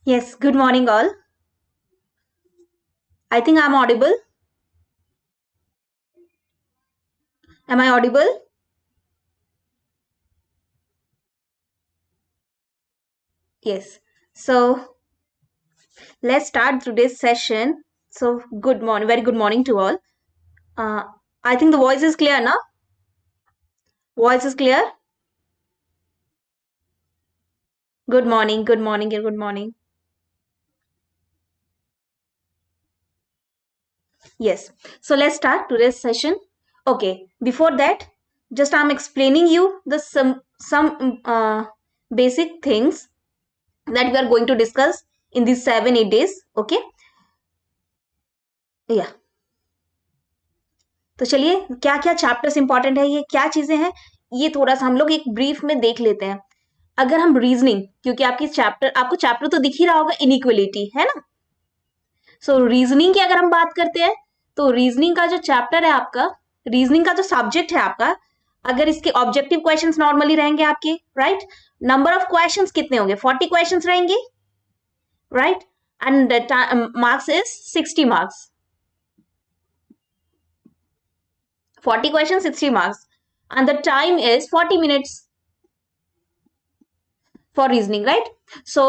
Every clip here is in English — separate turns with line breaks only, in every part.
Yes, good morning, all. I think I'm audible. Am I audible? Yes. So let's start today's session. So, good morning, very good morning to all. Uh, I think the voice is clear now. Voice is clear. Good morning, good morning, good morning. Yes. So let's start today's session. Okay. Before that, just I'm explaining you the some basic things that we are going to discuss in these 7 8 days. Okay. Yeah. तो चलिए क्या क्या chapters important है, ये क्या चीजें हैं, ये थोड़ा सा हम लोग एक ब्रीफ में देख लेते हैं. अगर हम रीजनिंग, क्योंकि आपको चैप्टर तो दिख ही रहा होगा, इनइक्वलिटी है ना. सो रीजनिंग की अगर हम बात करते हैं, तो रीजनिंग का जो चैप्टर है आपका, रीजनिंग का जो सब्जेक्ट है आपका, अगर इसके ऑब्जेक्टिव क्वेश्चंस नॉर्मली रहेंगे आपके, राइट. नंबर ऑफ क्वेश्चंस कितने होंगे? 40 क्वेश्चंस रहेंगे, right. And marks is 60 marks. 40 questions, 60 marks. And the time is 40 minutes for reasoning, right? So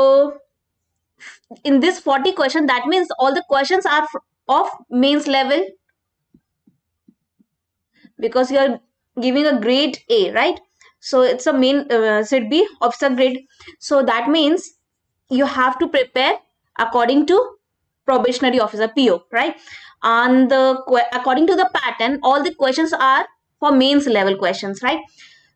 in this 40 question, that means all the questions are of mains level, because you are giving a grade A, right? So it's a main SIDBI officer grade. So that means you have to prepare according to probationary officer, PO, right? And according to the pattern, all the questions are for mains level questions, right?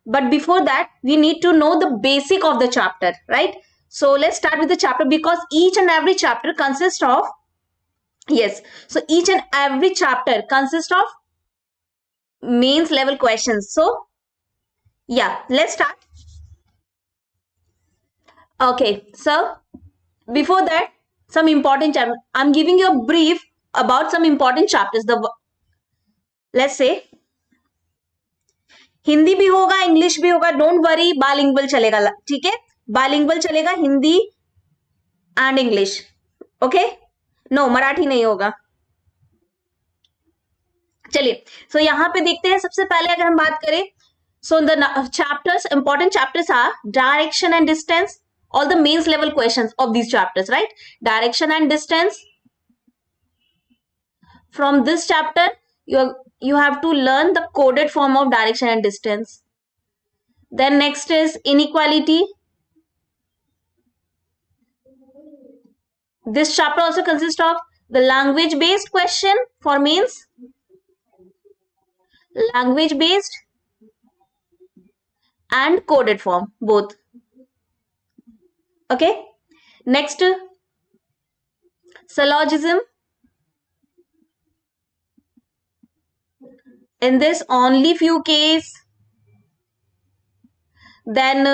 But before that, we need to know the basic of the chapter, right? So let's start with the chapter, because each and every chapter consists of, yes, so each and every chapter consists of mains level questions. So yeah, let's start. Okay, so before that, some important chapter. I'm giving you a brief about some important chapters. Let's say Hindi भी होगा, English भी होगा, don't worry, bilingual चलेगा, ठीक है. Bilingual चलेगा, Hindi and English. Okay, no Marathi नहीं होगा. चलिए, सो यहाँ पे देखते हैं. सबसे पहले अगर हम बात करें, so the chapters, important chapters are direction and distance. All the mains level questions of these chapters, right? Direction and distance. From this chapter, you have to learn the coded form of direction and distance. Then next is inequality. This chapter also consists of the language based question for mains, language based and coded form, both. Okay, next, syllogism. In this, only few case. Then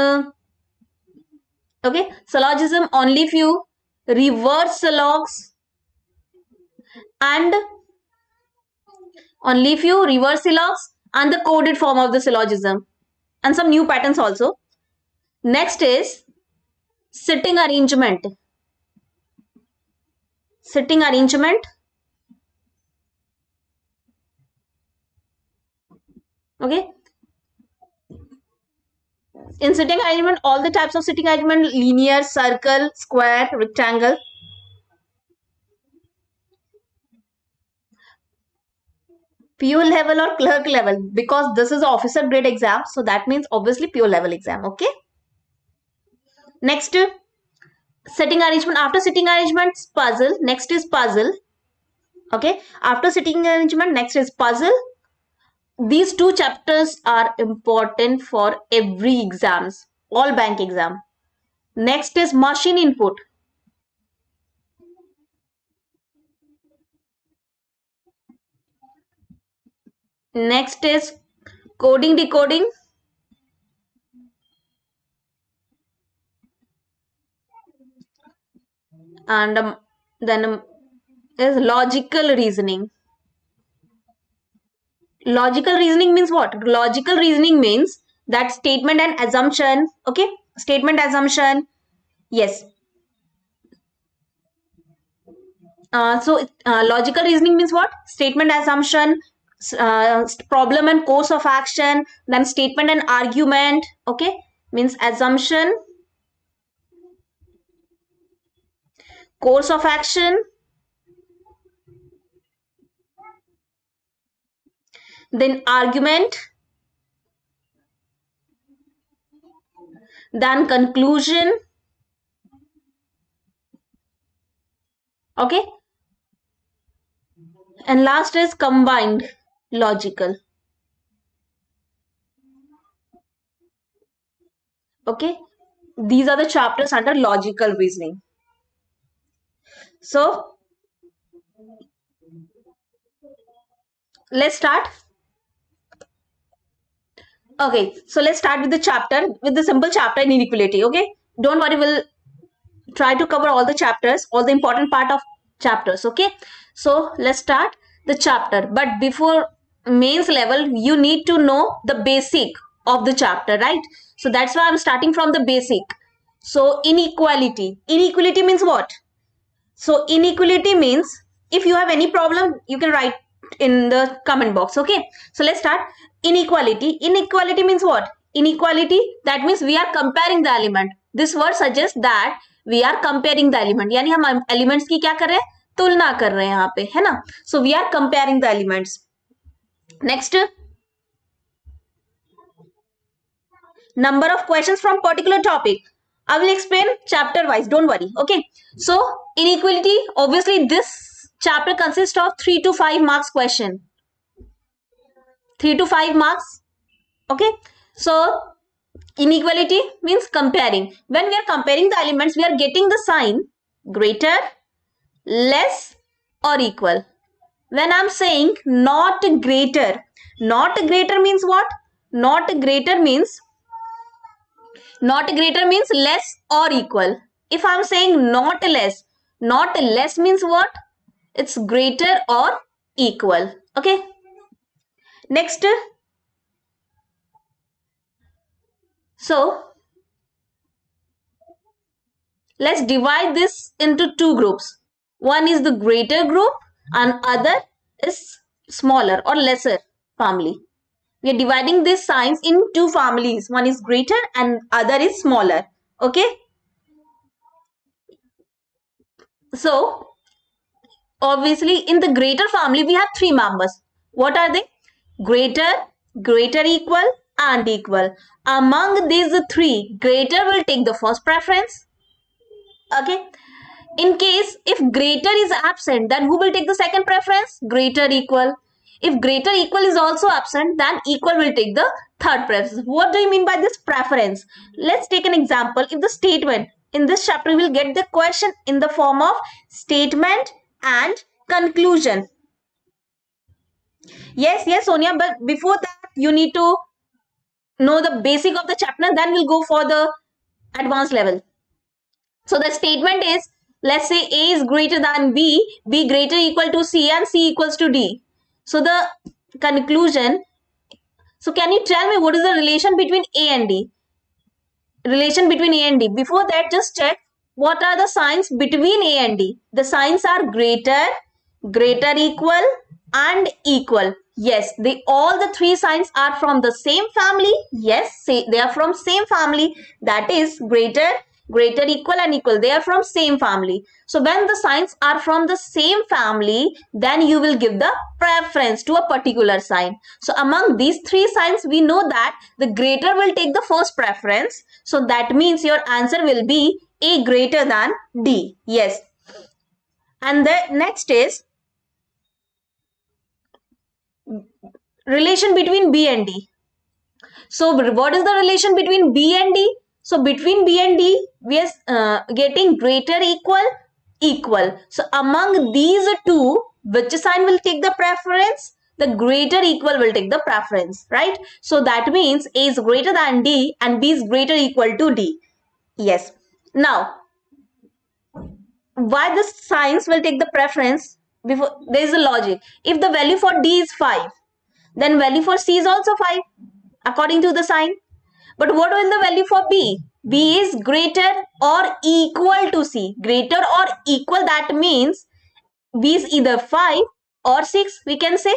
okay, syllogism, only few, reverse syllogs, and only few reverse syllogs, and the coded form of the syllogism, and some new patterns also. Next is sitting arrangement. Sitting arrangement. Okay, in sitting arrangement, all the types of sitting arrangement: linear, circle, square, rectangle. PO level or clerk level, because this is officer grade exam, so that means obviously PO level exam. Okay, next, sitting arrangement. After sitting arrangement, puzzle. Next is puzzle. Okay, after sitting arrangement, next is puzzle. These two chapters are important for every exams, all bank exam. Next is machine input. Next is coding decoding. And then is logical reasoning. Logical reasoning means what? Logical reasoning means that statement and assumption. Okay, statement, assumption. Yes, Logical reasoning means what? Statement, assumption, problem and course of action, then statement and argument. Okay, means assumption, course of action, then argument, then conclusion. Okay, and last is combined logical. Okay, these are the chapters under logical reasoning. So let's start. Okay, so let's start with the simple chapter in inequality. Okay, don't worry, we'll try to cover all the chapters, all the important part of chapters. Okay, so let's start the chapter. But before mains level, you need to know the basic of the chapter, right? So that's why I'm starting from the basic. So inequality means what? So inequality means, if you have any problem, you can write in the comment box. Okay, so let's start. Inequality means what? Inequality, that means we are comparing the element. This word suggests that we are comparing the element, यानी हम elements की क्या कर रहे हैं? तुलना कर रहे हैं यहाँ पे, है ना? So we are comparing the elements. Next, number of questions from particular topic. I will explain chapter wise, don't worry. Okay, so inequality, obviously this chapter consists of 3 to 5 marks question. 3 to 5 marks. Okay, so inequality means comparing. When we are comparing the elements, we are getting the sign greater, less or equal. When I'm saying not greater means what? Not greater means less or equal. If I'm saying not less means what? It's greater or equal. Okay, next, so let's divide this into two groups. One is the greater group and other is smaller or lesser family. We are dividing these signs in two families. One is greater and other is smaller. Okay, so obviously in the greater family we have three members. What are they? Greater, equal and equal. Among these three, greater will take the first preference. Okay, in case if greater is absent, then who will take the second preference? Greater, equal. If greater, equal is also absent, then equal will take the third preference. What do you mean by this preference? Let's take an example. If the statement in this chapter, we will get the question in the form of statement and conclusion. Yes, Sonia, but before that, you need to know the basic of the chapter, then we'll go for the advanced level. So the statement is, let's say A is greater than B, B greater equal to C, and C equals to D. So the conclusion, so can you tell me what is the relation between A and D? Relation between A and D. Before that, just check what are the signs between A and D. The signs are greater, equal and equal. Yes, all the three signs are from the same family. Yes, they are from same family. That is greater, equal and equal. They are from same family. So when the signs are from the same family, then you will give the preference to a particular sign. So among these three signs, we know that the greater will take the first preference. So that means your answer will be A greater than D. Yes. And the next is relation between B and D. So what is the relation between B and D? So between B and D, we are getting greater, equal. So among these two, which sign will take the preference? The greater, equal will take the preference, right? So that means A is greater than D and B is greater, equal to D. Yes. Now, why the signs will take the preference? Before, there is a logic. If the value for D is 5, then value for C is also 5 according to the sign. But what will the value for B? B is greater or equal to C. Greater or equal, that means B is either 5 or 6, we can say.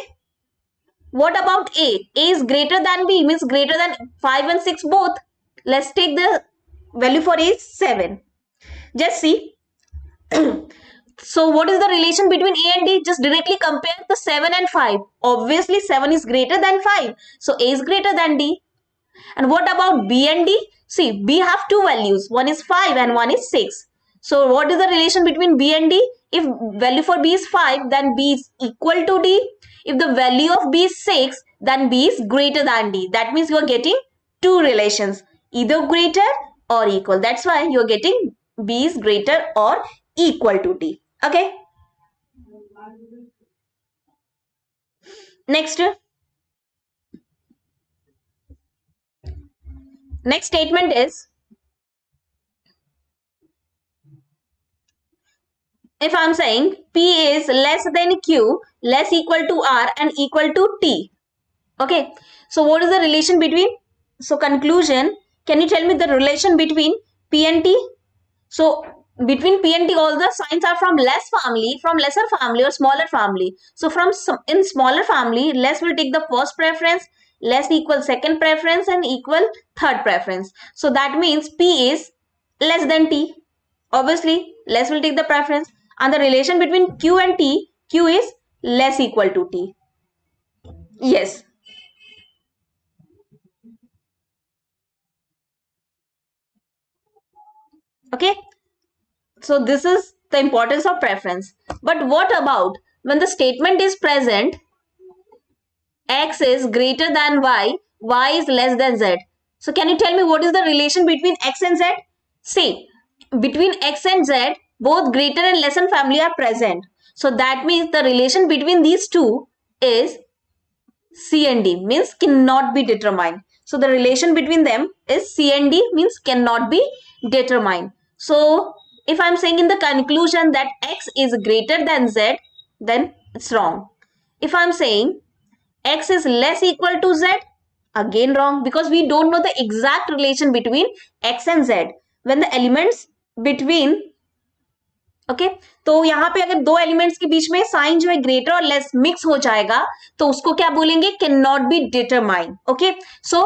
What about A? A is greater than B, means greater than 5 and 6 both. Let's take the value for A is 7. Just see. So what is the relation between A and D? Just directly compare the 7 and 5. Obviously 7 is greater than 5. So A is greater than D. And what about B and D? See, B have two values. One is 5 and one is 6. So what is the relation between B and D? If value for B is 5, then B is equal to D. If the value of B is 6, then B is greater than D. That means you are getting two relations, either greater or equal. That's why you are getting B is greater or equal to D. Okay. Next statement is, if I'm saying P is less than Q, less equal to R and equal to T. Okay. So what is the relation between? So conclusion, can you tell me the relation between P and T? So between P and T, all the signs are from less family, from lesser family or smaller family. So in smaller family, less will take the first preference, less equal second preference and equal third preference. So that means P is less than T. Obviously, less will take the preference. And the relation between Q and T, Q is less equal to T. Yes. Okay. So this is the importance of preference. But what about when the statement is present, X is greater than Y is less than Z. So can you tell me what is the relation between X and Z? See, between X and Z, both greater and less than family are present. So that means the relation between these two is C and D, means cannot be determined. So the relation between them is C and D, means cannot be determined. So if I'm saying in the conclusion that X is greater than Z, then it's wrong. If I'm saying X is less equal to Z, again wrong, because we don't know the exact relation between X and Z. When the elements between, okay तो यहाँ पे अगर दो elements के बीच में sign जो है greater और लेस मिक्स हो जाएगा तो उसको क्या बोलेंगे, can not be determine. Okay so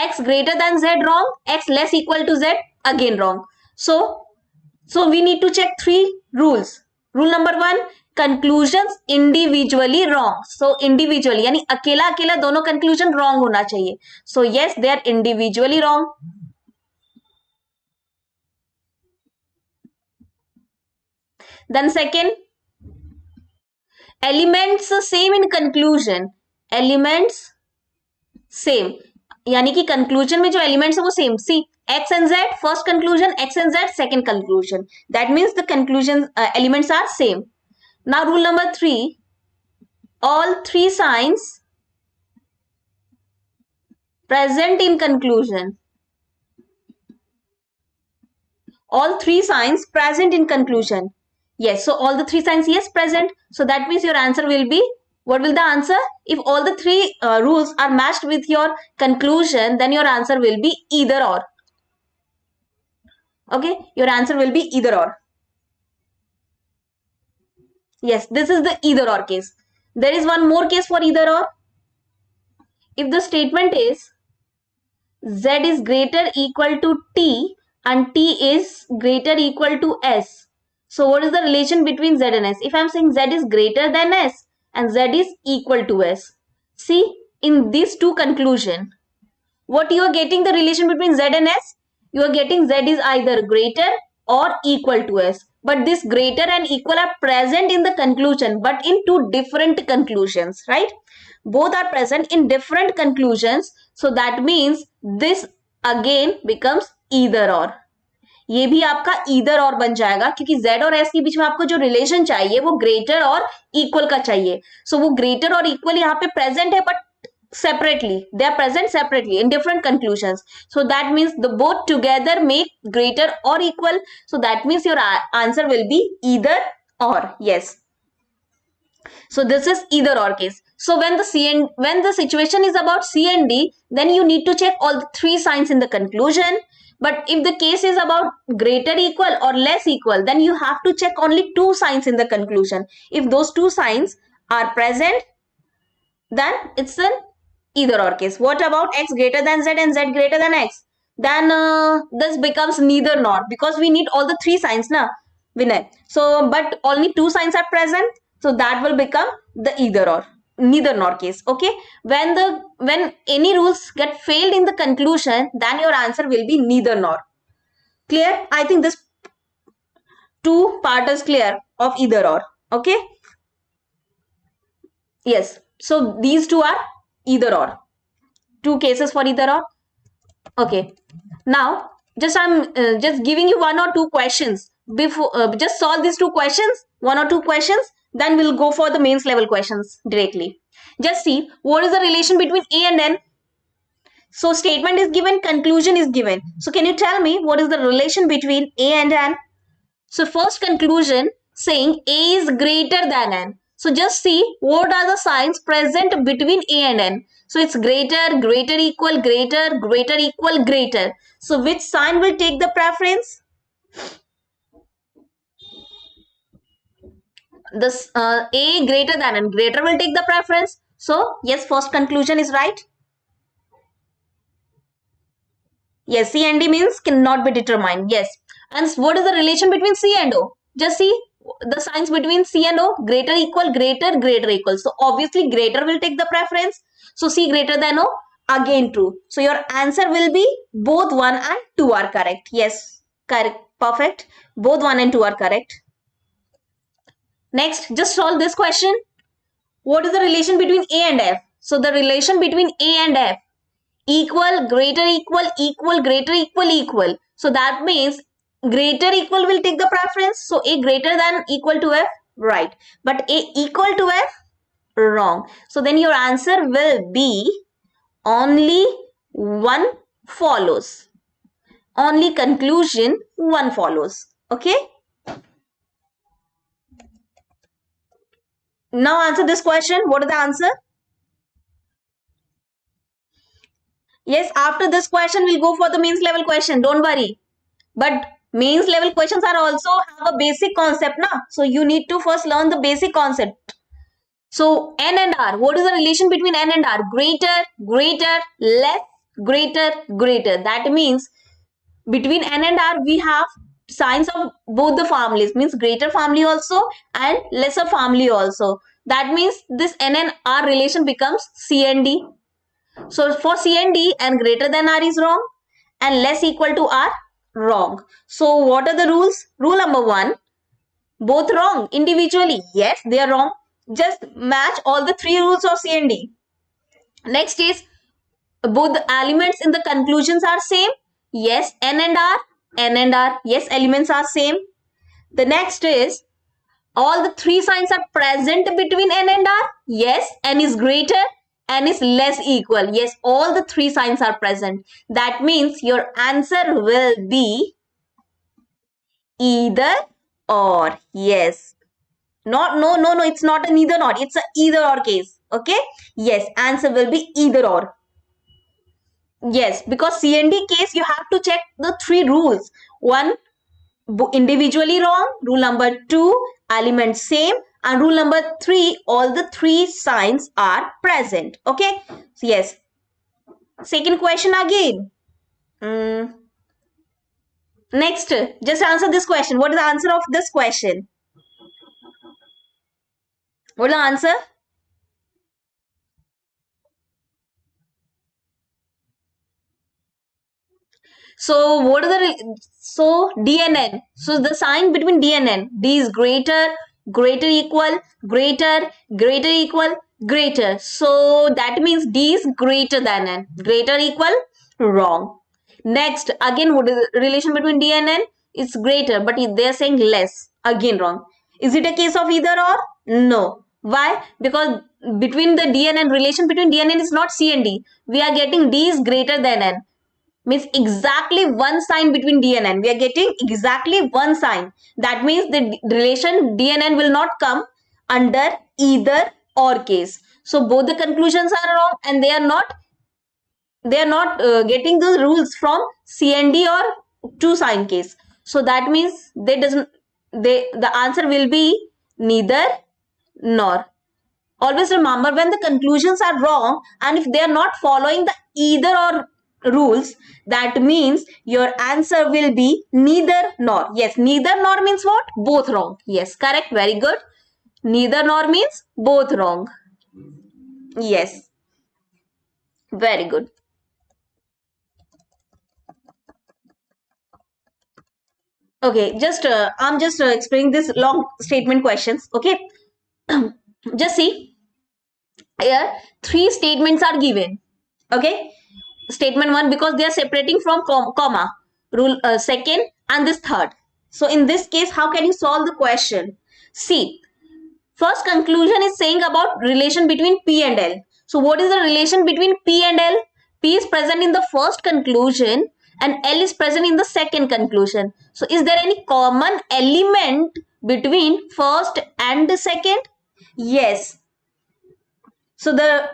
x greater than z wrong, x less equal to z again wrong. So we need to check 3 rules. Rule number 1, conclusions individually wrong. So individually यानी अकेला अकेला दोनों conclusion wrong होना चाहिए. So yes they are individually wrong. Then second, elements same in conclusion. Elements same यानी कि conclusion में जो elements है वो same. See, X and Z first conclusion, X and Z second conclusion. That means the conclusion elements are same. Now rule number 3, all 3 signs present in conclusion. All 3 signs present in conclusion. Yes, so all the 3 signs, yes, present. So that means your answer will be, what will the answer? If all the 3 rules are matched with your conclusion, then your answer will be either or. Okay, your answer will be either or. Yes, this is the either or case. There is one more case for either or. If the statement is Z is greater equal to T and T is greater equal to S. So what is the relation between Z and S? If I am saying Z is greater than S and Z is equal to S. See, in these two conclusion, what you are getting the relation between Z and S? You are getting Z is either greater or equal to S. But this greater and equal are present in the conclusion, but in two different conclusions, right? Both are present in different conclusions. So that means this again becomes either or. ये भी आपका either और बन जाएगा क्योंकि Z और S के बीच में आपको जो रिलेशन चाहिए वो ग्रेटर और इक्वल का चाहिए. सो वो ग्रेटर और इक्वल यहाँ पे प्रेजेंट है but separately, they are present separately in different conclusions. So that means the both together make greater or equal. So that means your answer will be either or. Yes. So this is either or case. So when the situation is about C and D, then you need to check all the three signs in the conclusion. But if the case is about greater equal or less equal, then you have to check only two signs in the conclusion. If those two signs are present, then it's an either or case. What about x greater than z and z greater than x? Then this becomes neither nor, because we need all the three signs, na, Vinay. So, but only two signs are present, so that will become the either or, neither nor case. Okay, when any rules get failed in the conclusion, then your answer will be neither nor. Clear? I think this two part is clear of either or. Okay. Yes. So these two are either or. Two cases for either or. Okay. Now, I'm just giving you one or two questions. Before just solve these two questions, one or two questions. Then we'll go for the mains level questions directly. Just see what is the relation between A and N. So statement is given, conclusion is given. So can you tell me what is the relation between A and N? So first conclusion saying A is greater than N. So just see what are the signs present between A and N. So it's greater, greater equal, greater, greater equal, greater. So which sign will take the preference? This A greater than N, greater will take the preference. So yes, first conclusion is right. Yes, C and D means cannot be determined. Yes. And what is the relation between C and O? Just see the signs between C and O, greater equal, greater, greater equal. So obviously greater will take the preference. So C greater than O, again true. So your answer will be both 1 and 2 are correct. Yes, correct, perfect. Both 1 and 2 are correct. Next, just solve this question. What is the relation between A and F? So the relation between A and F, equal, greater equal, equal, greater equal, equal. So that means greater equal will take the preference. So A greater than equal to F, right. But A equal to F, wrong. So then your answer will be only one follows. Only conclusion one follows. Okay. Now answer this question. What is the answer? Yes, after this question, we'll go for the mains level question. Don't worry. But mains level questions are also have a basic concept, na? So you need to first learn the basic concept. So N and R, what is the relation between N and R? Greater, greater, less, greater, greater. That means between N and R, we have signs of both the families, means greater family also and lesser family also. That means this N and R relation becomes C and D. So for C and D, N greater than R is wrong and less equal to R, wrong. So what are the rules? Rule number 1, both wrong individually. Yes, they are wrong. Just match all the three rules of C and D. Next is both the elements in the conclusions are same. Yes, N and R, N and R. Yes, elements are same. The next is all the three signs are present between N and R. Yes, N is greater, N is less equal. Yes, all the three signs are present. That means your answer will be either or. Yes. No, it's not a neither nor. It's a either or case. Okay. Yes, answer will be either or. Yes, because C and D case, you have to check the three rules. 1, individually wrong. Rule number 2, elements same. And rule number 3, all the three signs are present. Okay. So yes. Second question again. Next, just answer this question. What is the answer of this question? What is the answer? So what are the D and N? So the sign between D and N. D is greater, greater equal, greater, greater equal, greater. So that means D is greater than N. Greater equal, wrong. Next, again, what is the relation between D and N? It's greater, but they are saying less. Again, wrong. Is it a case of either or? No. Why? Because between the D and N, relation between D and N is not C and D. We are getting D is greater than N. Means exactly one sign between D and N. We are getting exactly one sign. That means the relation D and N will not come under either or case. So both the conclusions are wrong, and they are not getting the rules from CND or true sign case. So that means the answer will be neither nor. Always remember, when the conclusions are wrong and if they are not following the either or rules, that means your answer will be neither nor. Yes, neither nor means what? Both wrong. Yes, correct. Very good. Neither nor means both wrong. Yes, very good. Okay, I'm just explaining this long statement questions. Okay, just see here, three statements are given. Okay, statement one, because they are separating from comma, rule second and this third. So in this case, how can you solve the question? See, first conclusion is saying about relation between P and L. So what is the relation between P and L? P is present in the first conclusion and L is present in the second conclusion. So is there any common element between first and the second? Yes. So the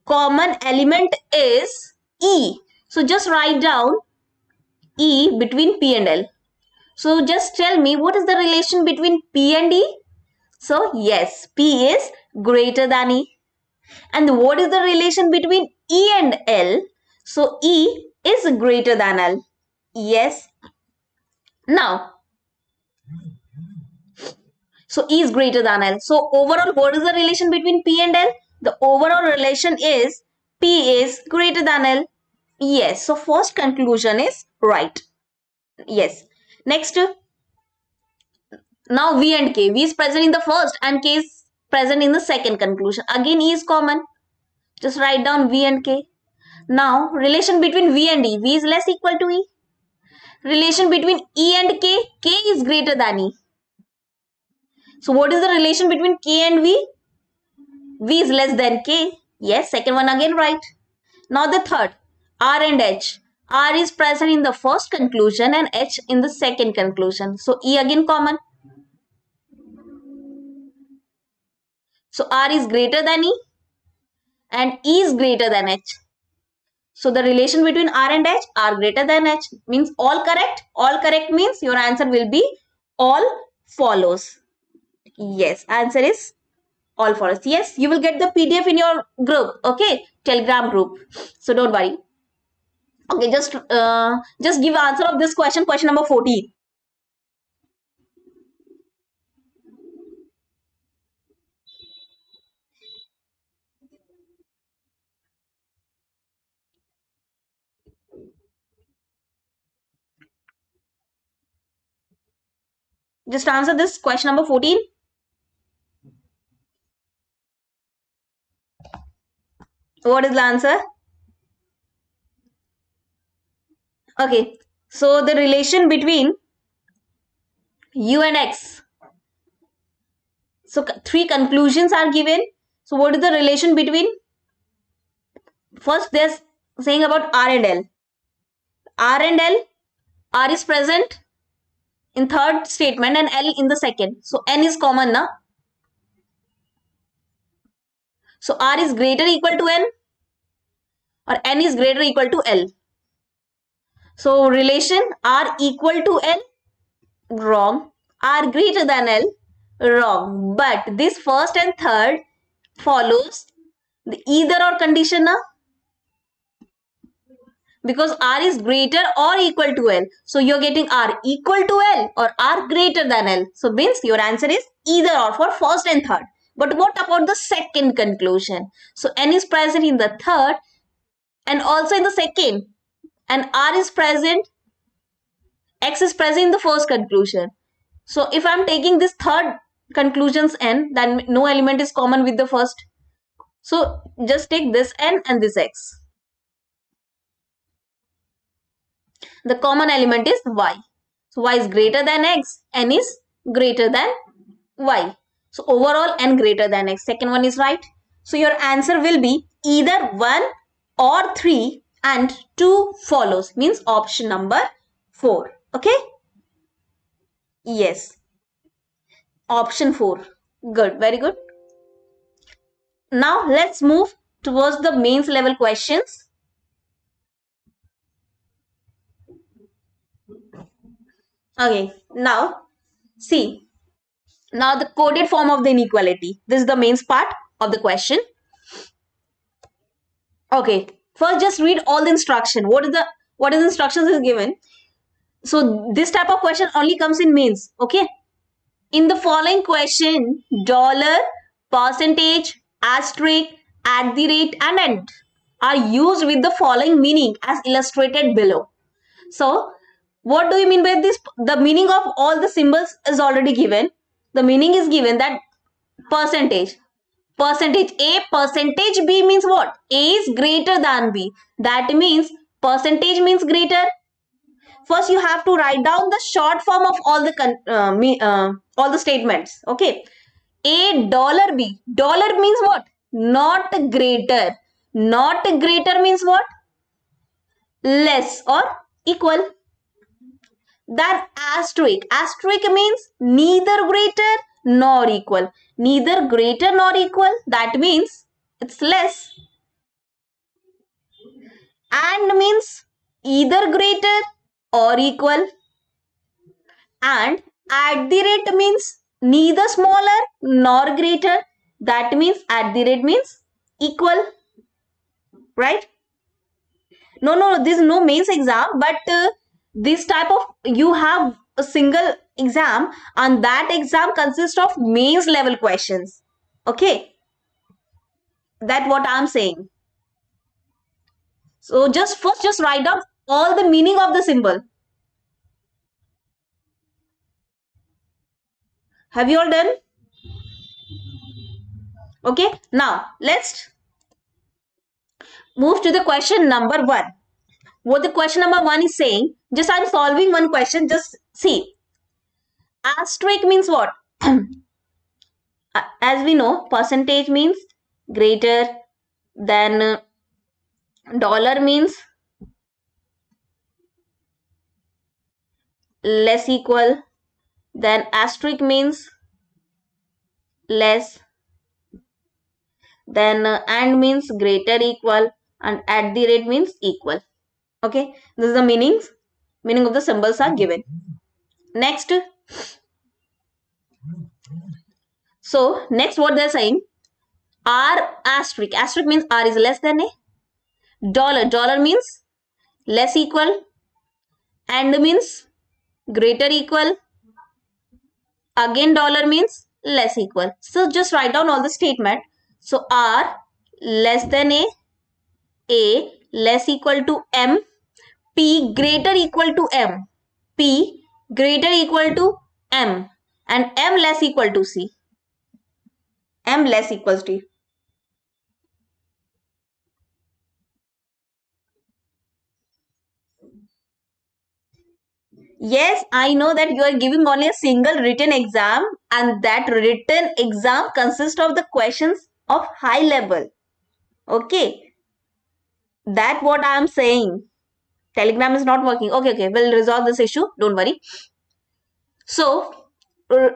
common element is E. So just write down E between P and L. So just tell me, what is the relation between P and E? So yes, P is greater than E. And what is the relation between E and L? So E is greater than L. Yes. Now, so E is greater than L. So overall, what is the relation between P and L? The overall relation is P is greater than L. Yes. So first conclusion is right. Yes. Next, now V and K. V is present in the first and K is present in the second conclusion. Again, E is common. Just write down V and K. Now, relation between V and E. V is less equal to E. Relation between E and K. K is greater than E. So, what is the relation between K and V? V is less than K. Yes, second one again right. Now, the third. R and H. R is present in the first conclusion and H in the second conclusion. So, E again common. So, R is greater than E and E is greater than H. So the relation between R and H, R greater than H, means all correct. All correct means your answer will be all follows. Yes, answer is all follows. Yes, you will get the PDF in your group. Okay, Telegram group. So don't worry. Okay, just give answer of this question. Question number 14. Just answer this question number 14. What is the answer? Okay, so the relation between U and X. So three conclusions are given. So what is the relation between? First, they're saying about R and L. R and L, R is present in third statement and L in the second. So N is common now. So R is greater equal to N or N is greater equal to L. So relation R equal to L, wrong. R greater than L, wrong. But this first and third follows the either or condition now. Because R is greater or equal to L. So you're getting R equal to L or R greater than L. So means your answer is either or for first and third. But what about the second conclusion? So N is present in the third and also in the second. And R is present, X is present in the first conclusion. So if I'm taking this third conclusions N, then no element is common with the first. So just take this N and this X. The common element is Y. So Y is greater than X, N is greater than Y. So overall N greater than X. Second one is right. So your answer will be either 1 or 3 and 2 follows. Means option number 4. Okay? Yes. Option 4. Good. Very good. Now let's move towards the mains level questions. Okay, now see, now the coded form of the inequality. This is the mains part of the question. Okay, first just read all the instruction. What is the instructions is given. So this type of question only comes in mains. Okay, in the following question, dollar, percentage, asterisk, at the rate, and end are used with the following meaning as illustrated below. So, what do you mean by this? The meaning of all the symbols is already given. The meaning is given that percentage. Percentage A, percentage B means what? A is greater than B. That means percentage means greater. First, you have to write down the short form of all the statements. Okay. A dollar B. Dollar means what? Not greater. Not greater means what? Less or equal. Then asterisk. Asterisk means neither greater nor equal. Neither greater nor equal. That means it's less. And means either greater or equal. And at the rate means neither smaller nor greater. That means at the rate means equal. Right? No, this is no mains exam, but this type of, you have a single exam and that exam consists of mains level questions. Okay, that's what I'm saying. So just write down all the meaning of the symbol. Have you all done? Okay, now let's move to the question number 1. What the question number 1 is saying, just I'm solving one question, just see. Asterisk means what? As we know, percentage means greater than dollar means less equal, then asterisk means less, then and means greater equal, and at the rate means equal. Okay, this is the meaning of the symbols are given. Next, so next what they're saying, r asterisk means r is less than a, dollar means less equal, and means greater equal, again dollar means less equal. So just write down all the statement. So r less than a less equal to m, p greater equal to m, p greater equal to m, and m less equal to c, m less equals to. Yes, I know that you are giving only a single written exam, and that written exam consists of the questions of high level. Okay, that what I am saying. Telegram is not working. Okay, we'll resolve this issue. Don't worry. So,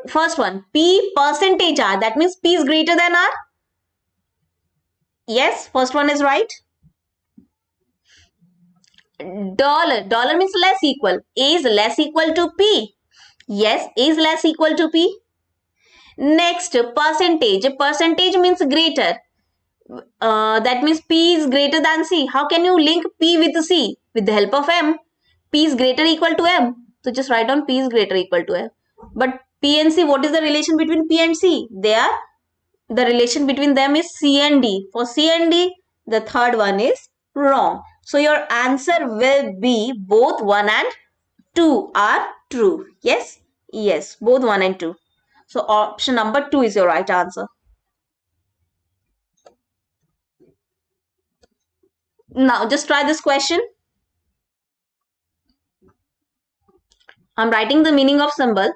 first one, P percentage R. That means P is greater than R. Yes, first one is right. Dollar means less equal. A is less equal to P. Yes, A is less equal to P. Next, percentage. Percentage means greater. That means P is greater than C. How can you link P with C? With the help of M. P is greater equal to M. So just write down P is greater equal to M. But P and C, what is the relation between P and C? The relation between them is C and D. For C and D, the third one is wrong. So your answer will be both 1 and 2 are true. Yes? Yes, both 1 and 2. So option number 2 is your right answer. Now just try this question. I'm writing the meaning of symbol.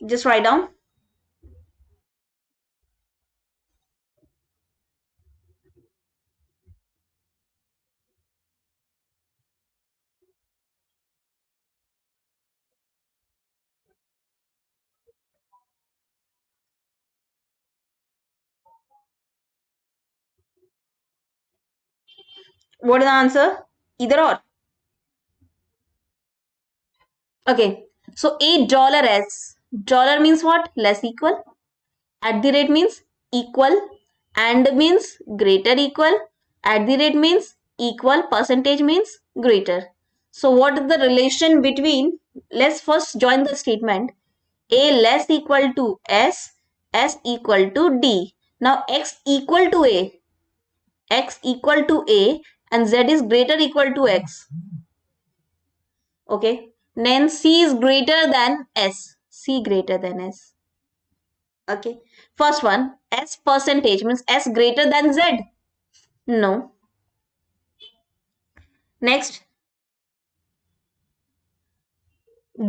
Just write down. What is the answer? Either or. Okay. So $8. Dollar means what? Less equal. At the rate means equal. And means greater equal. At the rate means equal. Percentage means greater. So what is the relation between? Let's first join the statement. A less equal to S equal to D. Now X equal to X equal to A, and Z is greater equal to X. Okay. Then C is greater than S. C greater than S. Okay. First one, S percentage means S greater than Z. No. Next,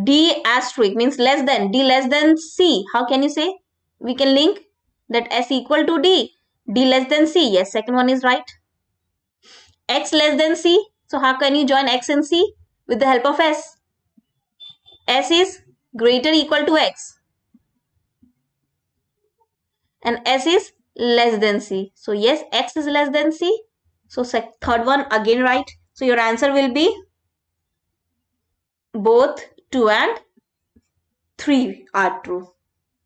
D asterisk means less than. D less than C. How can you say? We can link that S equal to D. D less than C. Yes, second one is right. X less than C. So how can you join X and C? With the help of S. S is greater equal to X. And S is less than C. So yes, X is less than C. So third one again right. So your answer will be both 2 and 3 are true.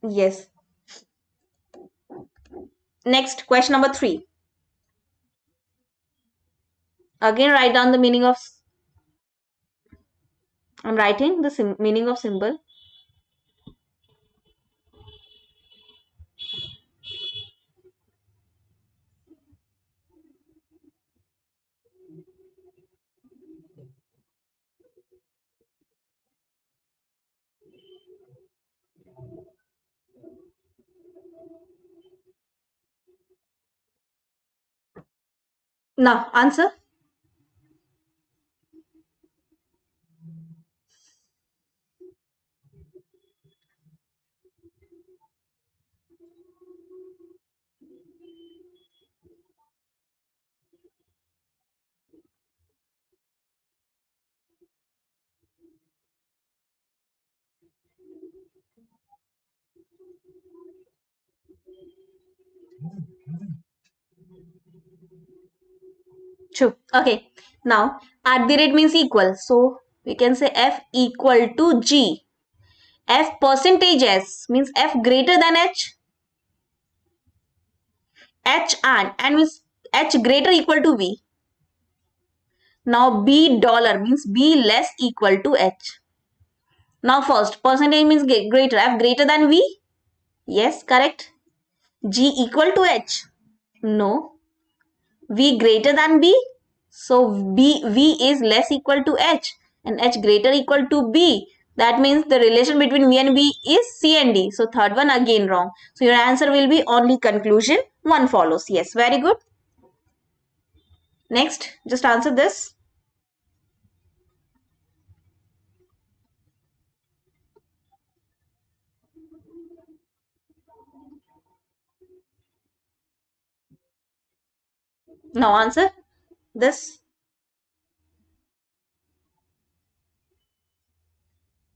Yes. Next, question number 3. Again write down the meaning of, I'm writing the meaning of symbol. Now answer. True. Okay. Now at the rate means equal. So we can say F equal to G. F percentage S means F greater than H. H and means H greater equal to V. Now B dollar means B less equal to H. Now first percentage means greater. F greater than V. Yes, correct. G equal to H. No. V greater than B. So V is less equal to H and H greater equal to B. That means the relation between V and B is C and D. So third one again wrong. So your answer will be only conclusion 1 follows. Yes, very good. Next, just answer this. Now answer this.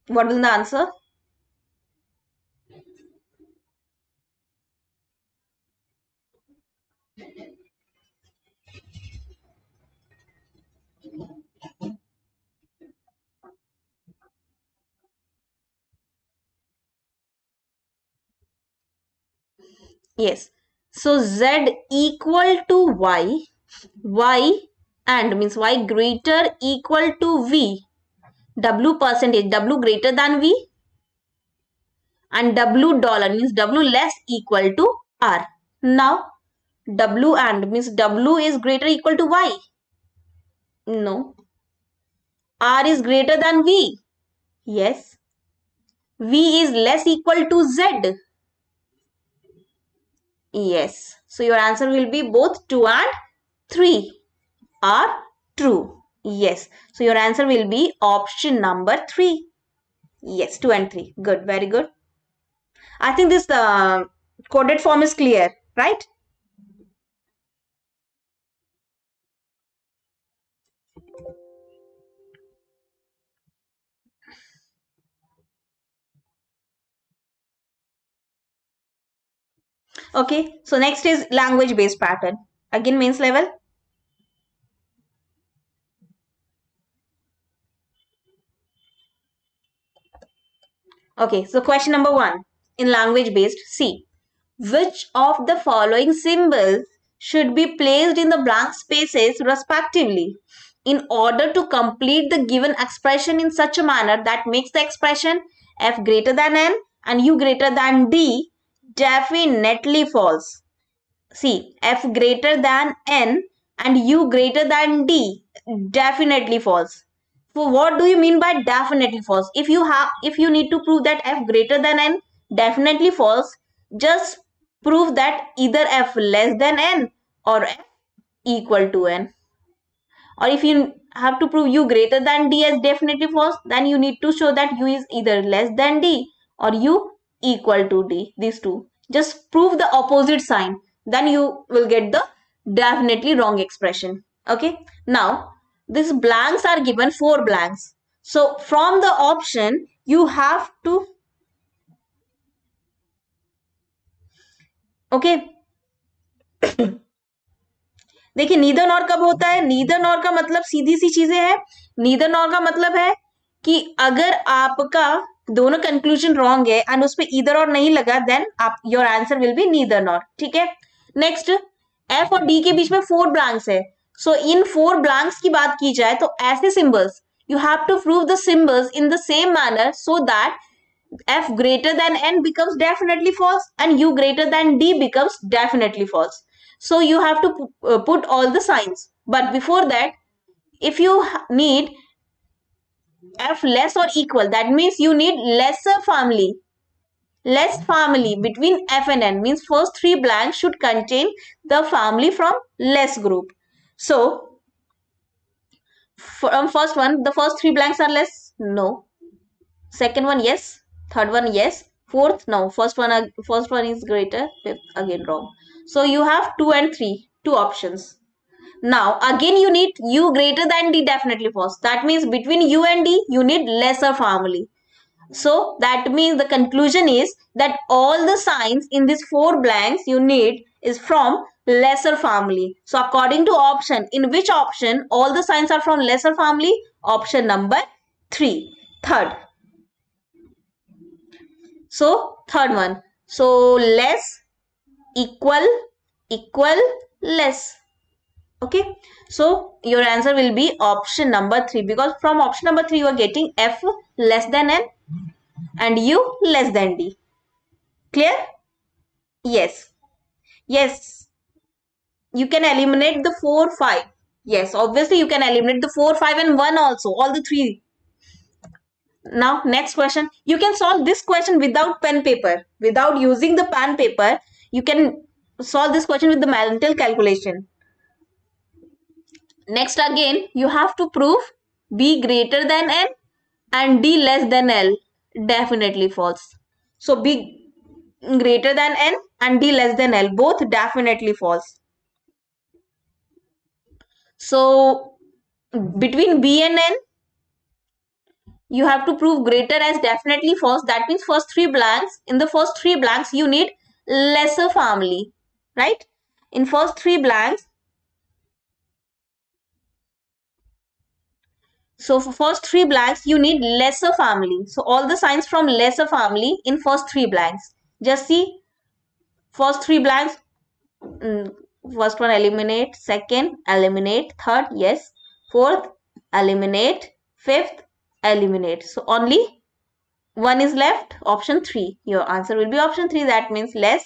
What will the answer? Yes. So Z equal to Y and means Y greater equal to V. W percentage, W greater than V. And W dollar means W less equal to R. Now W and means W is greater equal to Y. No. R is greater than V. Yes. V is less equal to Z. Yes. So your answer will be both 2 and 3 are true. Yes. So your answer will be option number 3. Yes, 2 and 3. Good. Very good. I think this coded form is clear, right? Okay. So next is language based pattern. Again, mains level. Okay, so question number 1 in language based. See, which of the following symbols should be placed in the blank spaces respectively in order to complete the given expression in such a manner that makes the expression f greater than n and u greater than d definitely false? See, f greater than n and u greater than d definitely false. So what do you mean by definitely false? If you need to prove that f greater than n definitely false, just prove that either f less than n or f equal to n. Or if you have to prove u greater than d as definitely false, then you need to show that u is either less than d or u equal to d. These two. Just prove the opposite sign. Then you will get the definitely wrong expression. Okay. Now, these blanks are given 4 blanks. So, from the option, you have to, okay, देखिए neither nor कब होता है? Neither nor का मतलब सीधी सी चीजें हैं. Neither nor का मतलब है कि अगर आपका दोनों कंक्लूजन रॉन्ग है एंड उस पर ईदर और नहीं लगा, देन आप your answer will be neither nor. ठीक है. नेक्स्ट, एफ और डी के बीच में 4 ब्लैंक्स है. सो इन 4 ब्लैंक्स की बात की जाए तो ऐसे symbols you have to prove the symbols in the same manner so that f greater than n becomes definitely false and u greater than d becomes definitely false. So you have to put all the signs. But before that, if you need f less or equal, that means you need lesser family. Less family between f and n means first 3 blanks should contain the family from less group. So from first one, the first 3 blanks are less. No. Second one, yes. Third one, yes. Fourth, no. First one is greater. Fifth, again wrong. So you have 2 and 3, 2 options. Now again you need u greater than d definitely false. That means between u and d you need lesser family. So that means the conclusion is that all the signs in these 4 blanks you need is from lesser family. So according to option, in which option all the signs are from lesser family? Option number 3. Third. So third one. So less, equal, equal, less. Okay. So your answer will be option number 3 because from option number 3 you are getting f less than n and u less than d. Clear? Yes. Yes. You can eliminate the 4, 5. Yes, obviously you can eliminate the 4, 5 and 1 also. All the 3. Now, next question. You can solve this question without pen paper. Without using the pen paper, you can solve this question with the mental calculation. Next again, you have to prove b greater than n and d less than l. Definitely false. So, b greater than n and d less than l. Both definitely false. So, between b and n, you have to prove greater as definitely false. That means first 3 blanks. In the first 3 blanks, you need lesser family, right? In first 3 blanks, so for first 3 blanks, you need lesser family. So all the signs from lesser family in first 3 blanks. Just see first 3 blanks. First one eliminate, second eliminate, third yes, fourth eliminate, fifth eliminate. So only one is left, option 3. Your answer will be option 3. That means less,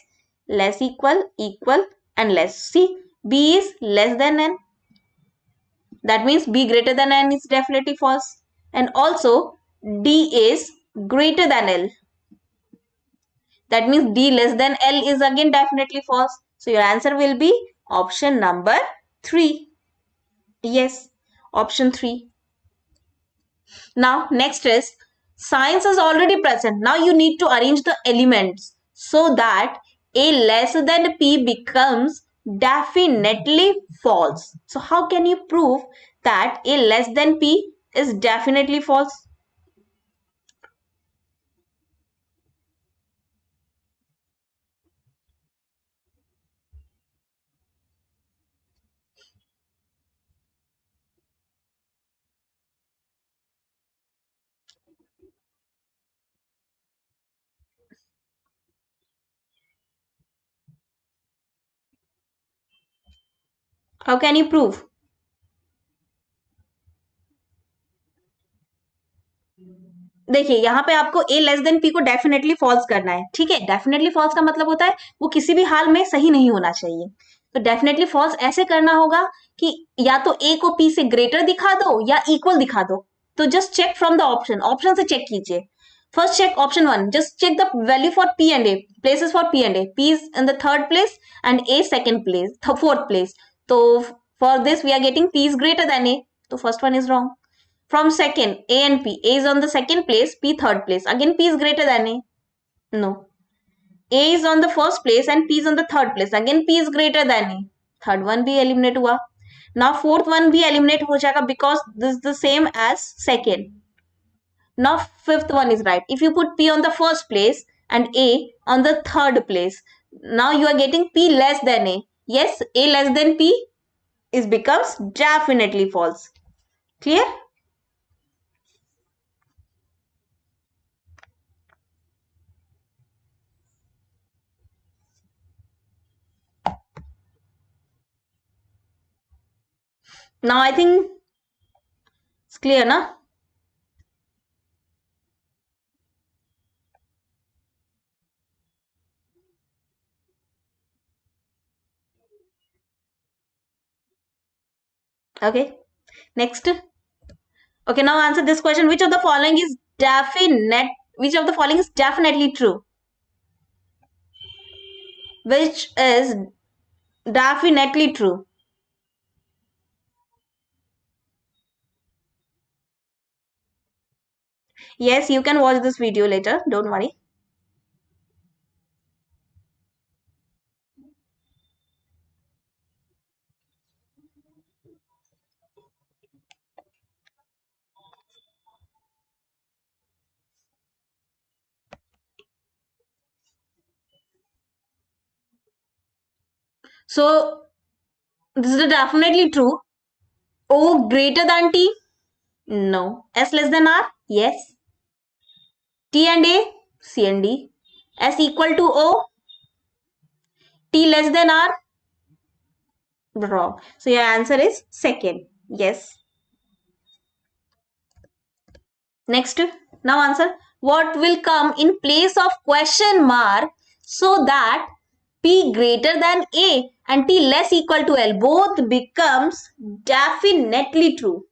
less equal, equal and less. See, b is less than n. That means b greater than n is definitely false. And also d is greater than l. That means d less than l is again definitely false. So your answer will be option number 3. Yes, option 3. Now next is science is already present. Now you need to arrange the elements so that a less than p becomes definitely false. So how can you prove that a less than p is definitely false? How can you prove? देखिए यहाँ पे आपको a less than p को definitely false करना है, ठीक है। Definitely false का मतलब होता है वो किसी भी हाल में सही नहीं होना चाहिए। तो डेफिनेटली फॉल्स ऐसे करना होगा कि या तो a को p से ग्रेटर दिखा दो या इक्वल दिखा दो। तो just check from the option, option से चेक कीजिए। First check option 1, just check the value for p and a, places for p and a, p is in the third place and a second place, fourth place. तो for this we are getting p is greater than a, तो first one is wrong. From second, A and P. A is on the second place, P third place. Again, P is greater than A. No. A is on the first place and P is on the third place. Again, P is greater than A. Third one भी eliminate हुआ. Now fourth one भी eliminate हो जाएगा because this is the same as second. Now fifth one is right. If you put P on the first place and A on the third place, now you are getting P less than A. Yes, A less than P is becomes definitely false. Clear? Now I think it's clear, na? Okay. Next. Okay, now answer this question. Which of the following is definite? Which of the following is definitely true? Which is definitely true? Yes, you can watch this video later. Don't worry. So, this is definitely true. O greater than T? No. S less than R? Yes. T and A? C and D. S equal to O? T less than R? Wrong. So, your answer is second. Yes. Next, now answer. What will come in place of question mark so that P greater than A and T less equal to L? Both becomes definitely true.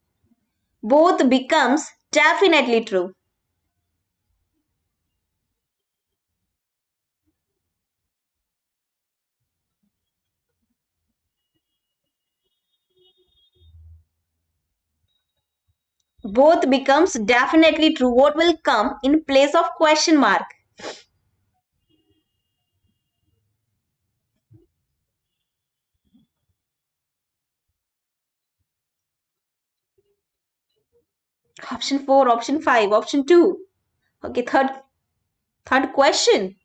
Both becomes definitely true. Both becomes definitely true. What will come in place of question mark? Option 4, option 5, option 2. Okay, third question.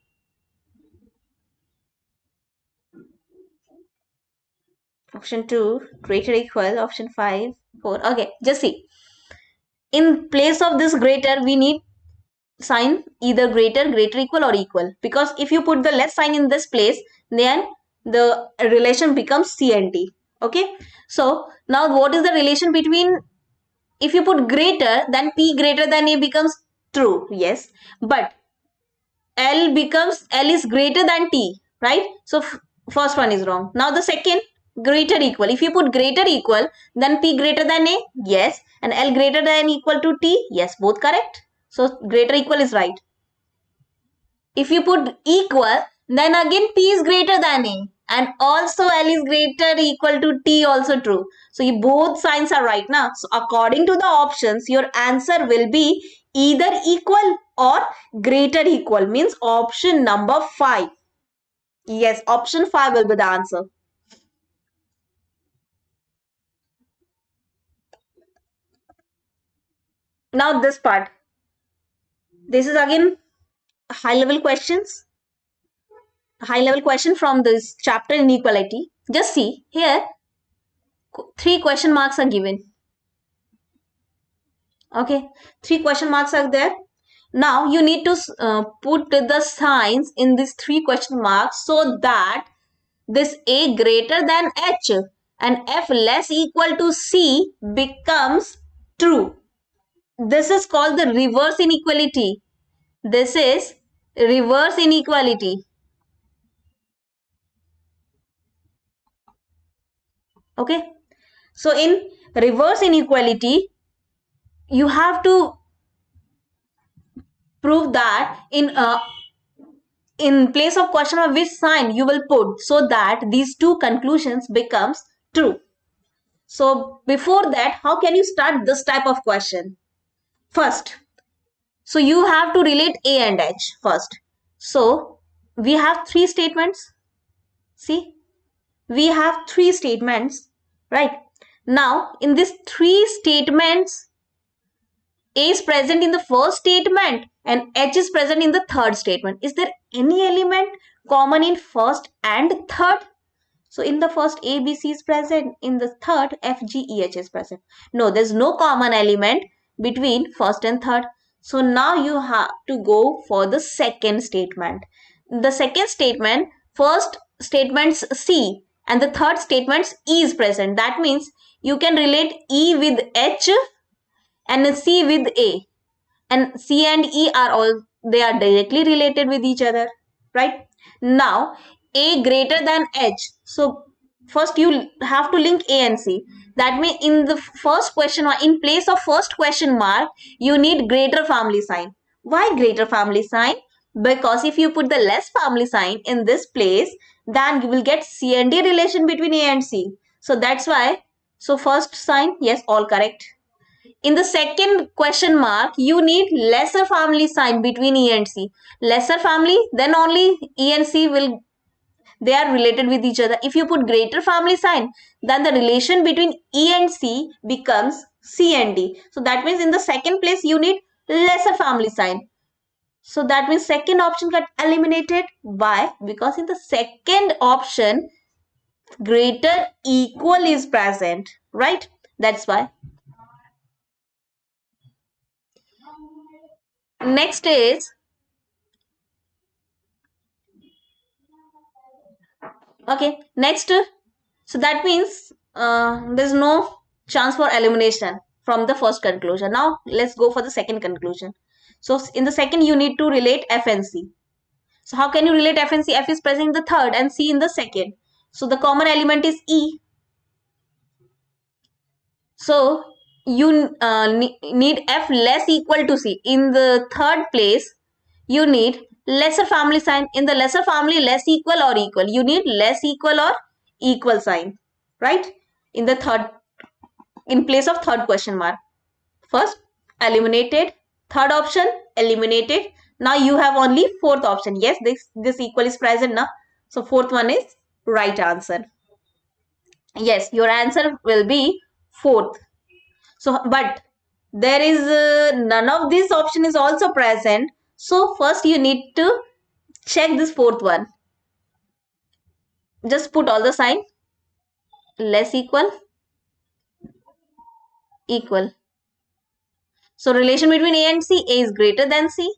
Option 2, greater equal. Option 5, 4. Okay, just see. In place of this greater, we need sign either greater, greater equal or equal. Because if you put the less sign in this place, then the relation becomes C and D. Okay. So now what is the relation between, if you put greater, then P greater than A becomes true. Yes. But L is greater than T, right? So first one is wrong. Now the second, greater equal. If you put greater equal, then P greater than A, yes. And L greater than equal to T, yes, both correct. So greater equal is right. If you put equal, then again P is greater than A. And also L is greater equal to T also true. So you both signs are right now. So according to the options, your answer will be either equal or greater equal. Means option number 5. Yes, option 5 will be the answer. Now this part. This is again high level questions. High level question from this chapter inequality. Just see here 3 question marks are given. Okay, 3 question marks are there. Now you need to put the signs in these 3 question marks so that this A greater than H and F less equal to C becomes true. This is called the reverse inequality. This is reverse inequality. Okay. So in reverse inequality, you have to prove that in place of question mark which sign you will put so that these two conclusions becomes true. So before that, how can you start this type of question? First, so you have to relate A and H first. So we have three statements. See, we have three statements, right? Now in these three statements, A is present in the first statement and H is present in the third statement. Is there any element common in first and third? So in the first, A, B, C is present. In the third, F, G, E, H is present. No, there's no common element between first and third. So now you have to go for the second statement. The second statement, first statement's C and the third statement's E is present. That means you can relate E with H and C with A. And C and E are all, they are directly related with each other, right? Now, A greater than H. So, first you have to link A and C. That means in the first question or in place of first question mark, you need greater family sign. Why greater family sign? Because if you put the less family sign in this place, then you will get C and D relation between A and C. So, that's why. So, first sign, yes, all correct. In the second question mark, you need lesser family sign between E and C. Lesser family, then only E and C will, they are related with each other. If you put greater family sign, then the relation between E and C becomes C and D. So that means in the second place, you need lesser family sign. So that means second option got eliminated. Why? Because in the second option, greater equal is present, right? That's why. Next is, okay, next, so that means there's no chance for elimination from the first conclusion. Now let's go for the second conclusion. So in the second, you need to relate F and C. So how can you relate F and C? F is present in the third and C in the second. So the common element is E. So you need F less equal to C. In the third place, you need lesser family sign. In the lesser family, less equal or equal. You need less equal or equal sign, right? In the third, in place of third question mark. First, eliminated. Third option, eliminated. Now you have only fourth option. Yes, this equal is present now. So fourth one is right answer. Yes, your answer will be fourth. So, but there is none of this option is also present. So first you need to check this fourth one. Just put all the sign. Less equal, equal. So relation between A and C, A is greater than C.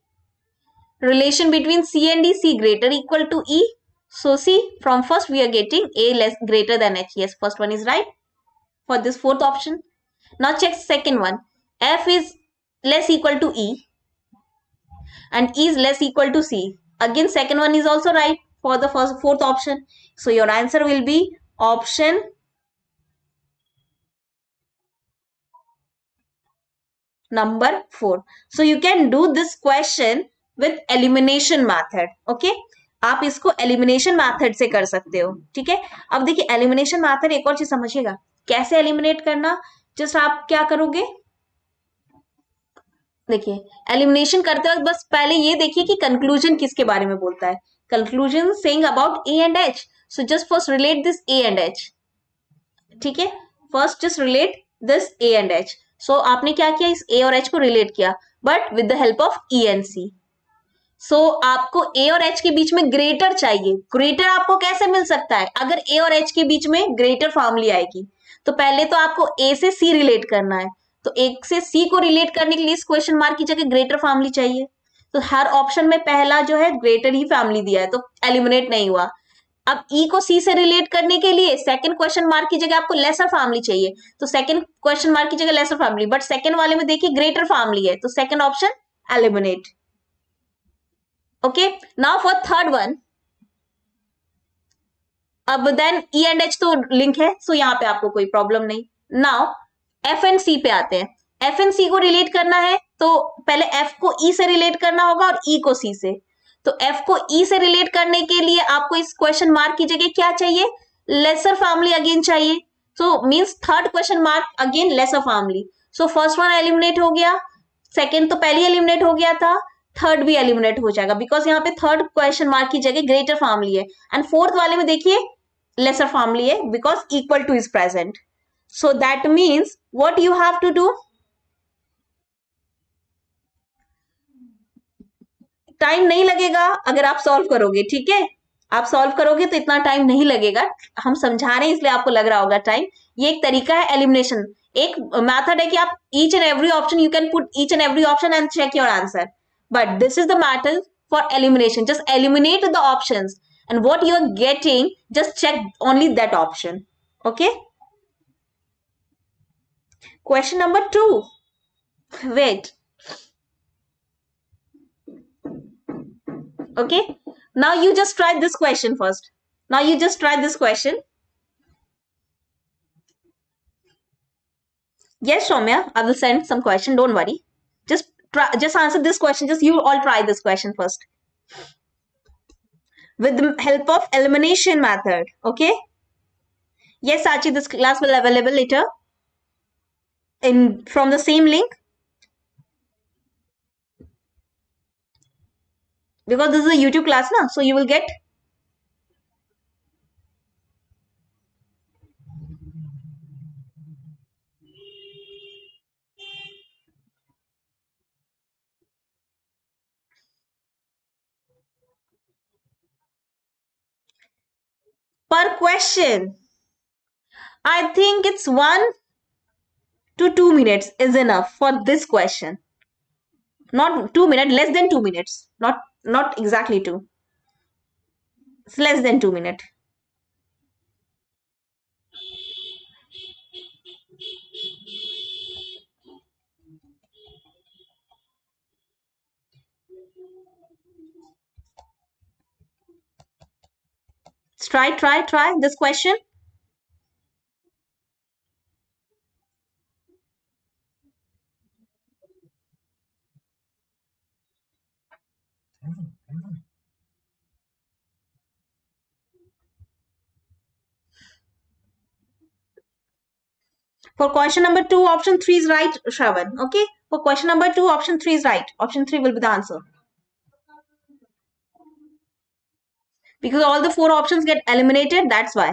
Relation between C and D, C greater equal to E. So see, from first we are getting A less greater than H. Yes, first one is right for this fourth option. Now check second one. F is less equal to E and E is less equal to C. Again, second one is also right for the fourth option. So your answer will be option number 4. So you can do this question with elimination method. Okay, आप इसको elimination method से कर सकते हो. ठीक है, अब देखिए एलिमिनेशन मैथड एक और चीज समझिएगा कैसे एलिमिनेट करना. जस्ट आप क्या करोगे, देखिए एलिमिनेशन करते वक्त बस पहले ये देखिए कि कंक्लूजन किसके बारे में बोलता है. Conclusion saying about A and H. So just first relate this A and H. ठीक है, first just relate this A and H. So आपने क्या किया, इस ए और एच को रिलेट किया but with the help of E and C. So आपको ए और एच के बीच में ग्रेटर चाहिए. ग्रेटर आपको कैसे मिल सकता है, अगर ए और एच के बीच में ग्रेटर फैमिली आएगी तो पहले तो आपको ए से सी रिलेट करना है. तो एक से सी को रिलेट करने के लिए इस क्वेश्चन मार्क की जगह ग्रेटर फैमिली चाहिए. तो हर ऑप्शन में पहला जो है ग्रेटर ही फैमिली दिया है तो एलिमिनेट नहीं हुआ. अब ई को सी से रिलेट करने के लिए सेकंड क्वेश्चन मार्क की जगह आपको लेसर फैमिली चाहिए, तो सेकंड क्वेश्चन मार्क की जगह लेसर फैमिली, बट सेकंड वाले में देखिए ग्रेटर फैमिली है, तो second option eliminate. Okay, now for third one. अब देन ई एंड एच तो लिंक है, सो यहाँ पे आपको कोई प्रॉब्लम नहीं. नाउ एफ एंड सी पे आते हैं. एफ एंड सी को रिलेट करना है तो पहले एफ को ई से रिलेट करना होगा और ई को सी से. तो एफ को ई से रिलेट करने के लिए आपको इस क्वेश्चन मार्क की जगह क्या चाहिए, लेसर फैमिली अगेन चाहिए. So means third question mark again lesser family. So first one eliminate हो गया, सेकेंड तो पहले एलिमिनेट हो गया था, थर्ड भी एलिमिनेट हो जाएगा बिकॉज यहाँ पे थर्ड क्वेश्चन मार्क की जगह ग्रेटर फैमिली है. एंड फोर्थ वाले में देखिए lesser family है because equal to is present. So that means what you have to do, time नहीं लगेगा अगर आप सॉल्व करोगे. ठीक है, आप सॉल्व करोगे तो इतना टाइम नहीं लगेगा. हम समझा रहे हैं इसलिए आपको लग रहा होगा टाइम. ये एक तरीका है एलिमिनेशन, एक मेथड है कि आप each and every option you can put each and every option and check your answer. But this is the method for elimination. Just eliminate the options and what you are getting, just check only that option. Okay, question number 2. Wait, okay, now you just try this question first. Now you just try this question. Yes Soumya, I will send some question, don't worry. Just try, just answer this question. Just you all try this question first with the help of elimination method. Okay, yes Sachi, this class will be available later in from the same link because this is a YouTube class na, so you will get per question. I think it's 1 to 2 minutes is enough for this question. Not 2 minutes, less than 2 minutes. Not exactly 2. It's less than 2 minutes. Try this question. For question number 2, option 3 is right, Shravan. Okay, for question number 2, option 3 is right. Option 3 will be the answer. Because all the 4 options get eliminated, that's why.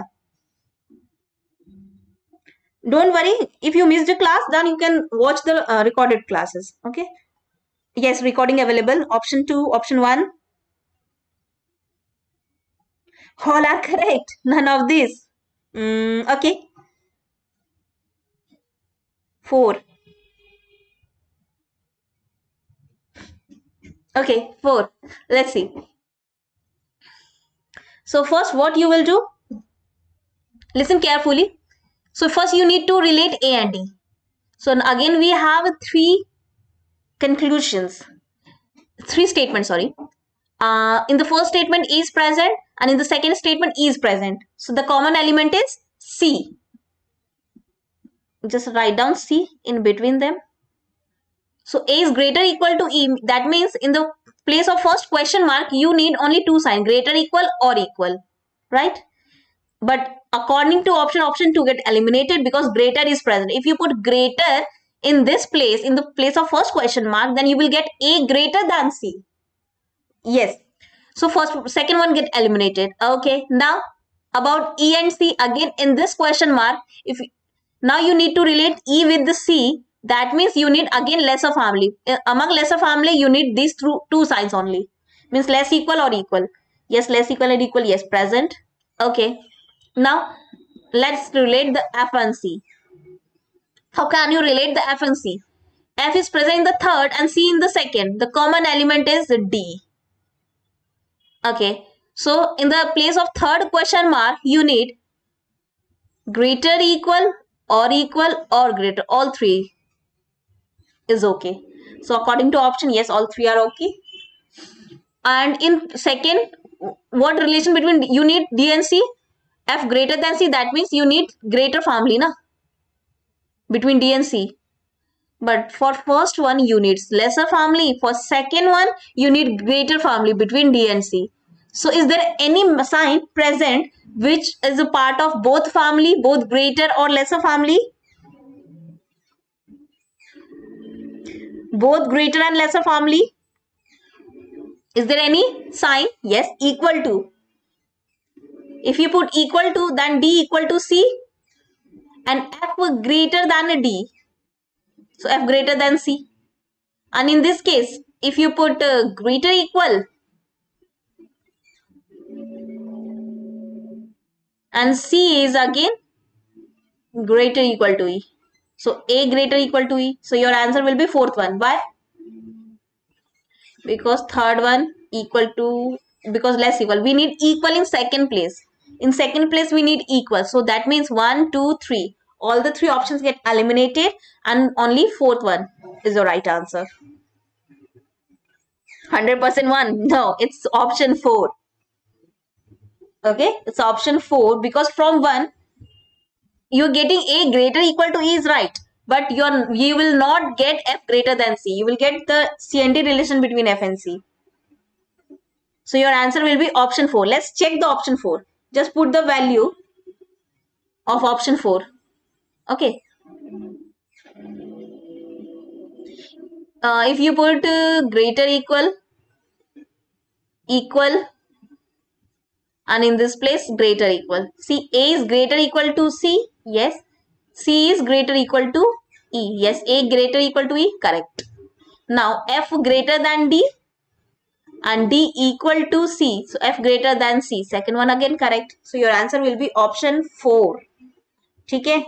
Don't worry, if you missed a class, then you can watch the recorded classes. Okay, yes, recording available. Option 2, option 1, all are correct. None of these. Okay, 4. Okay, 4. Let's see. So first what you will do, listen carefully. So first you need to relate A and D. So again we have 3 conclusions, 3 statements, sorry. In the first statement E is present and in the second statement E is present. So the common element is C. Just write down C in between them. So A is greater equal to E. That means in the place of first question mark, you need only 2 signs, greater equal or equal, right? But according to option 2 get eliminated because greater is present. If you put greater in this place, in the place of first question mark, then you will get A greater than C. Yes. So second one get eliminated. Okay. Now about E and C, again in this question mark, now you need to relate E with the C. That means you need again lesser family. Among lesser family, you need these 2 signs only. Means less equal or equal. Yes, less equal and equal. Yes, present. Okay. Now let's relate the F and C. How can you relate the F and C? F is present in the third and C in the second. The common element is D. Okay. So in the place of third question mark, you need greater, equal or greater. All three is okay. So according to option, yes, all three are okay. And in second, what relation between you need D and C? F greater than C, that means you need greater family, na? Between D and C. But for first one, you need lesser family. For second one, you need greater family between D and C. So is there any sign present which is a part of both family, both greater or lesser family? Both greater and lesser family. Is there any sign? Yes, equal to. If you put equal to, then D equal to C and F greater than a D. So F greater than C. And in this case, if you put greater equal and C is again greater equal to E. So A greater equal to E. So your answer will be fourth one. Why? Because third one equal to, because less equal. We need equal in second place. In second place, we need equal. So that means 1, 2, 3. All the three options get eliminated and only fourth one is the right answer. 100% one. No, it's option 4. Okay, it's option 4 because from 1, you're getting A greater equal to E is right. But you will not get F greater than C. You will get the C and D relation between F and C. So your answer will be option 4. Let's check the option 4. Just put the value of option 4. Okay. If you put greater equal, and in this place greater equal. See, A is greater equal to C. Yes. C is greater equal to E. Yes, A greater equal to E. Correct. Now F greater than D and D equal to C. So F greater than C. Second one again correct. So your answer will be option 4. ठीक है?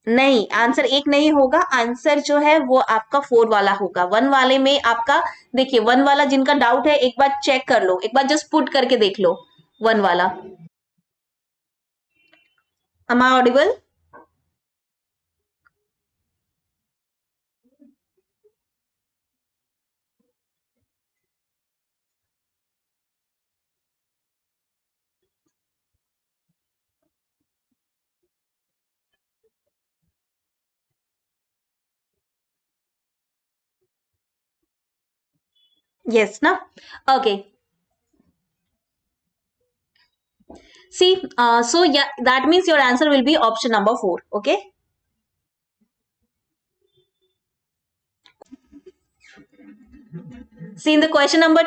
नहीं, answer एक नहीं होगा. Answer जो है वो आपका 4 वाला होगा. 1 वाले में आपका देखिए 1 वाला जिनका डाउट है एक बार चेक कर लो, एक बार जस्ट पुट करके देख लो 1 वाला. Am I audible? Yes, na? Okay. See, so yeah, that means your answer will be option number 4. Okay. See in the question number,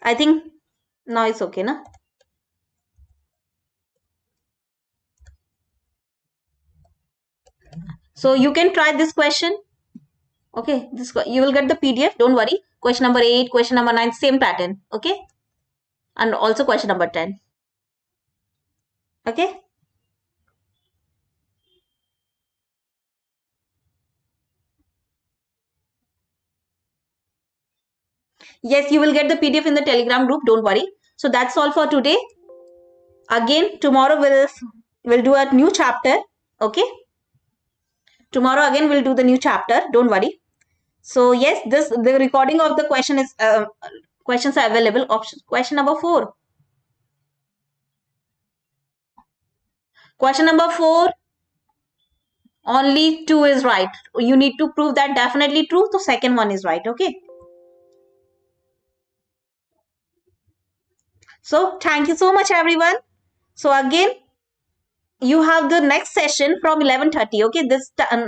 I think now it's okay, na? So you can try this question. Okay, this you will get the PDF. Don't worry. Question number 8, question number 9, same pattern. Okay, and also question number 10. Okay. Yes, you will get the PDF in the Telegram group. Don't worry. So that's all for today. Again, tomorrow we'll do a new chapter. Okay. Tomorrow again we'll do the new chapter. Don't worry. So yes, the recording of the question is questions are available. Option question number 4. Question number 4. Only 2 is right. You need to prove that definitely true. So second one is right. Okay. So thank you so much, everyone. So again, you have the next session from 11:30. Okay.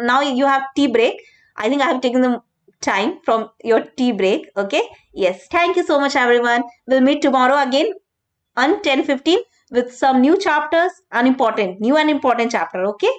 Now you have tea break. I think I have taken the time from your tea break. Okay. Yes. Thank you so much, everyone. We'll meet tomorrow again on 10:15 with some new chapters, new and important chapter. Okay.